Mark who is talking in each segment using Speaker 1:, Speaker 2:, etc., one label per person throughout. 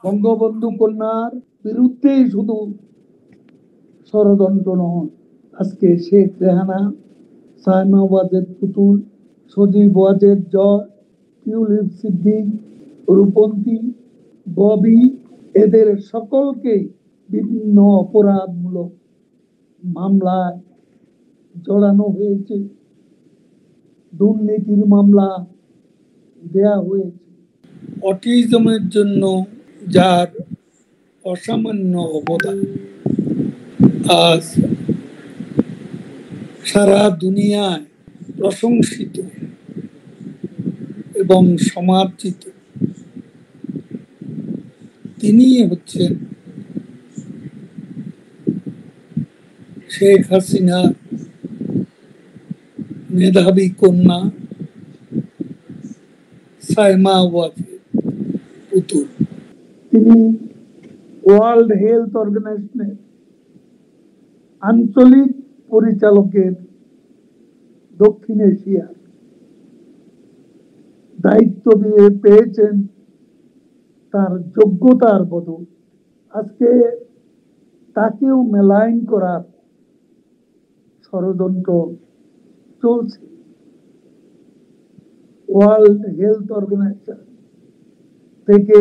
Speaker 1: বঙ্গবন্ধু কন্যার বিরুদ্ধেই শুধু ষড়যন্ত্র নয়, আজকে শেখ রেহানা, সায়মা ওয়াজেদ পুতুল, সজীব ওয়াজেদ জয়, টিউলিপ সিদ্দিক, রূপন্তী, ববি, এদের সকলকে বিভিন্ন অপরাধমূলক মামলায় জড়ানো হয়েছে, দুর্নীতির মামলা দেয়া হয়েছে। অটিজমের জন্য যার অসামান্য অবদান আজ সারা দুনিয়ায় প্রশংসিত এবং সমাদৃত, তিনি হচ্ছেন শেখ হাসিনা মেধাবী কন্যা সায়মা ওয়াজেদ পুতুল। তিনি ওয়ার্ল্ড হেলথ অর্গানাইজেশনের আঞ্চলিক পরিচালকের দক্ষিণ এশিয়ার দায়িত্ব দিয়ে পেয়েছেন তার যোগ্যতার বদল। আজকে তাকেও মেলাইন করার ষড়যন্ত্র চলছে। ওয়ার্ল্ড হেলথ অর্গানাইজেশন থেকে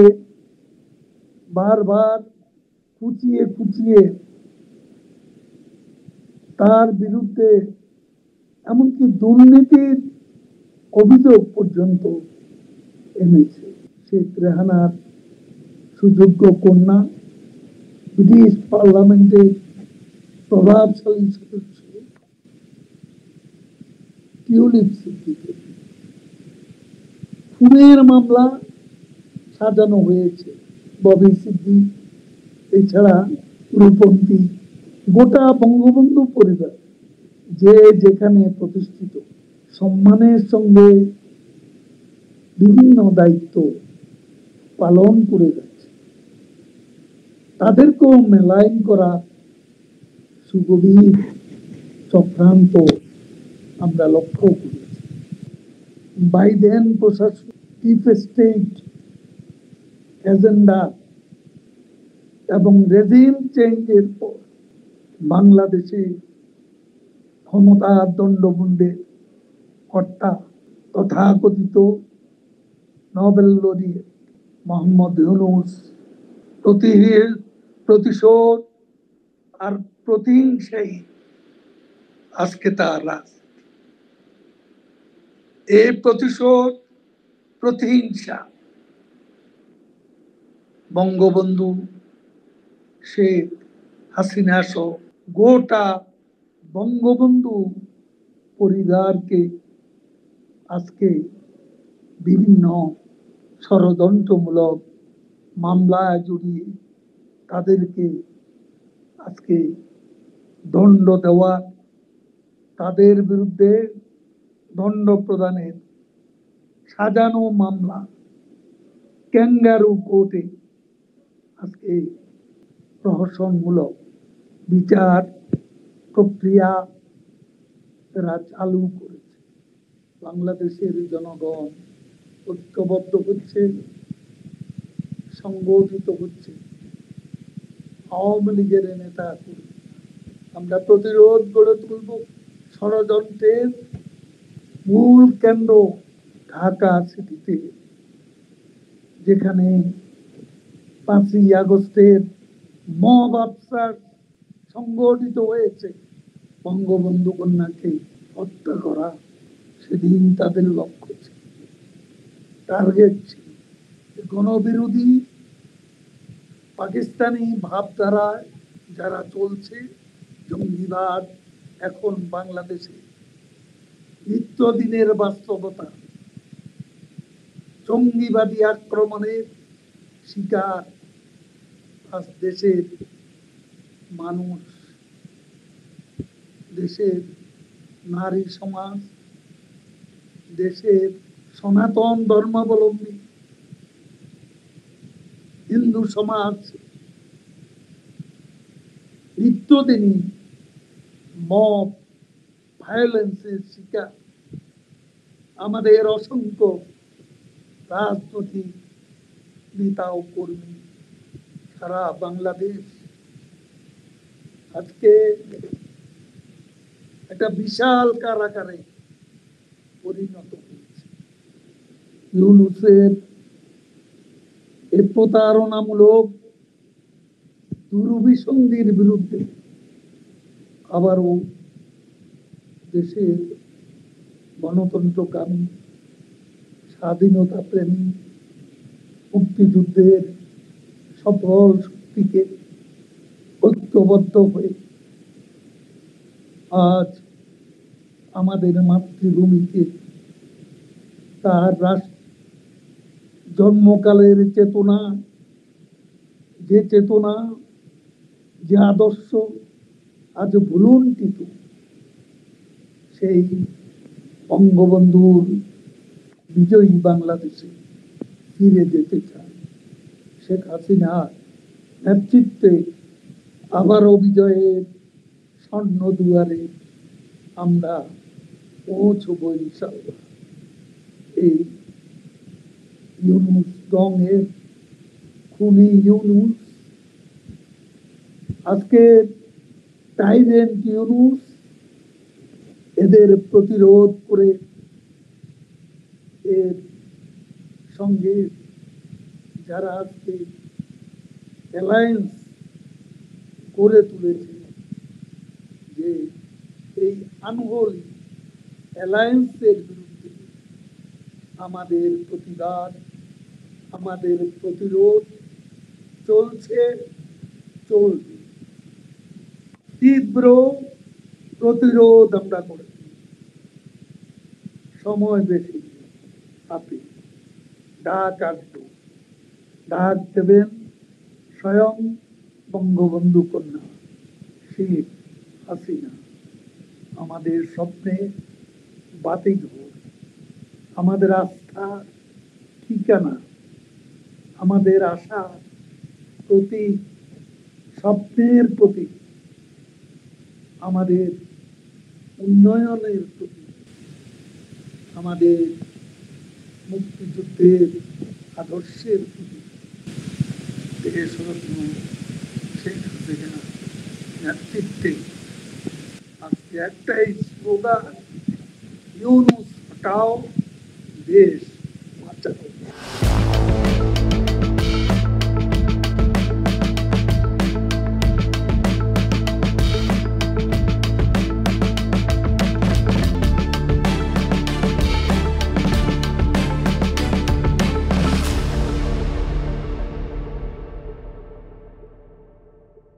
Speaker 1: বারবার খুঁচিয়ে খুঁচিয়ে তার বিরুদ্ধে এমনকি দুর্নীতির অভিযোগ পর্যন্ত এনেছে। শেখ রেহানার সুযোগ্য কন্যা, ব্রিটিশ পার্লামেন্টের প্রভাবশালী সদস্য টিউলিপ সিদ্দিকের খুনের মামলা সাজানো হয়েছে। ববি সিদ্দিক এছাড়া রূপন্তী, গোটা বঙ্গবন্ধু পরিবার যে যেখানে প্রতিষ্ঠিত, সম্মানের সঙ্গে বিভিন্ন দায়িত্ব পালন করে যাচ্ছে, তাদেরকেও মেলাইন করা সুগভীর চক্রান্ত আমরা লক্ষ্য করেছি। বাইডেন প্রশাসন ডিপ স্টেট এজেন্ডা এবং রেজিম চেঞ্জের পর বাংলাদেশে ক্ষমতার দণ্ডমুণ্ডের কর্তা তথাকথিত নোবেল লরিয়েট মোহাম্মদ ইউনূস প্রতিশোধ আর প্রতিহিংসাই আজকে তার রাজনীতি। এই প্রতিশোধ প্রতিহিংসা বঙ্গবন্ধু শেখ হাসিনা সহ গোটা বঙ্গবন্ধু পরিবারকে আজকে বিভিন্ন ষড়যন্ত্রমূলক মামলায় জড়িয়ে তাদেরকে আজকে দণ্ড দেওয়া, তাদের বিরুদ্ধে দণ্ড প্রদানের সাজানো মামলা ক্যাঙ্গারু কোর্টে আজকে প্রহসনমূলক বিচার প্রক্রিয়া তারা চালু করেছে। বাংলাদেশের জনগণ ঐক্যবদ্ধ হচ্ছে, সংগঠিত হচ্ছে। আওয়ামী লীগের নেতা আমরা প্রতিরোধ গড়ে তুলব। ষড়যন্ত্রের মূল কেন্দ্র ঢাকা সিটিতে, যেখানে 5ই আগস্টের মব আফসার সংগঠিত হয়েছে বঙ্গবন্ধু কন্যাকে হত্যা করা, সেদিন তাদের লক্ষ্য ছিল, টার্গেট ছিল। গণবিরোধী পাকিস্তানি ভাবধারায় যারা চলছে, জঙ্গিবাদ এখন বাংলাদেশে নিত্যদিনের বাস্তবতা। জঙ্গিবাদী আক্রমণের শিকার আজ দেশের মানুষ, দেশের নারী সমাজ, দেশের সনাতন ধর্মাবলম্বী হিন্দু সমাজ নিত্যদিনই মব ভায়োলেন্সের শিকার। আমাদের অসংখ্য রাজনৈতিক নেতা ও কর্মী সারা বাংলাদেশ আজকে একটা বিশাল কারাগারে পরিণত হয়েছে। ইউনূসের এই প্রতারণামূলক দুরভিসন্ধির বিরুদ্ধে আবারও দেশের গণতন্ত্রকামী, স্বাধীনতা প্রেমী, মুক্তিযুদ্ধের সফল শক্তিকে ঐক্যবদ্ধ হয়ে আজ আমাদের মাতৃভূমিকে তার রাষ্ট্র জন্মকালের চেতনা, যে চেতনা, যে আদর্শ আজ ভুলুণ্ঠিত, সেই বঙ্গবন্ধুর বিজয়ী বাংলাদেশে ফিরে যেতে চায়। শেখ হাসিনার নেতৃত্বে আবারও বিজয়ের স্বর্ণ দুয়ারে আমরা পৌঁছব ইনশাআল্লাহ। এই ইউনূস গঙের খুনি ইউনূস, আজকে টাইরেন্ট ইউনূস, এদের প্রতিরোধ করে এর সঙ্গে যারা আজকে অ্যালায়েন্স করে তুলেছে, যে এই আনহোলি অ্যালায়েন্সের বিরুদ্ধে আমাদের প্রতিবাদ, আমাদের প্রতিরোধ চলছে, চলবে। তীব্র প্রতিরোধ আমরা করেছি। সময় বেশি হাতে, ডাক আসবে, ডাক দেবেন স্বয়ং বঙ্গবন্ধু কন্যা শেখ হাসিনা। আমাদের স্বপ্নে বাতিঘর, আমাদের আস্থা ঠিকানা, আমাদের আশা প্রতীক, স্বপ্নের প্রতীক, আমাদের উন্নয়নের প্রতীক, আমাদের মুক্তিযুদ্ধের আদর্শের প্রতীক দেশরত্ন শেখ হাসিনা নেতৃত্বে আজকে একটাই স্লোগান, ইউনূস হটাও, দেশ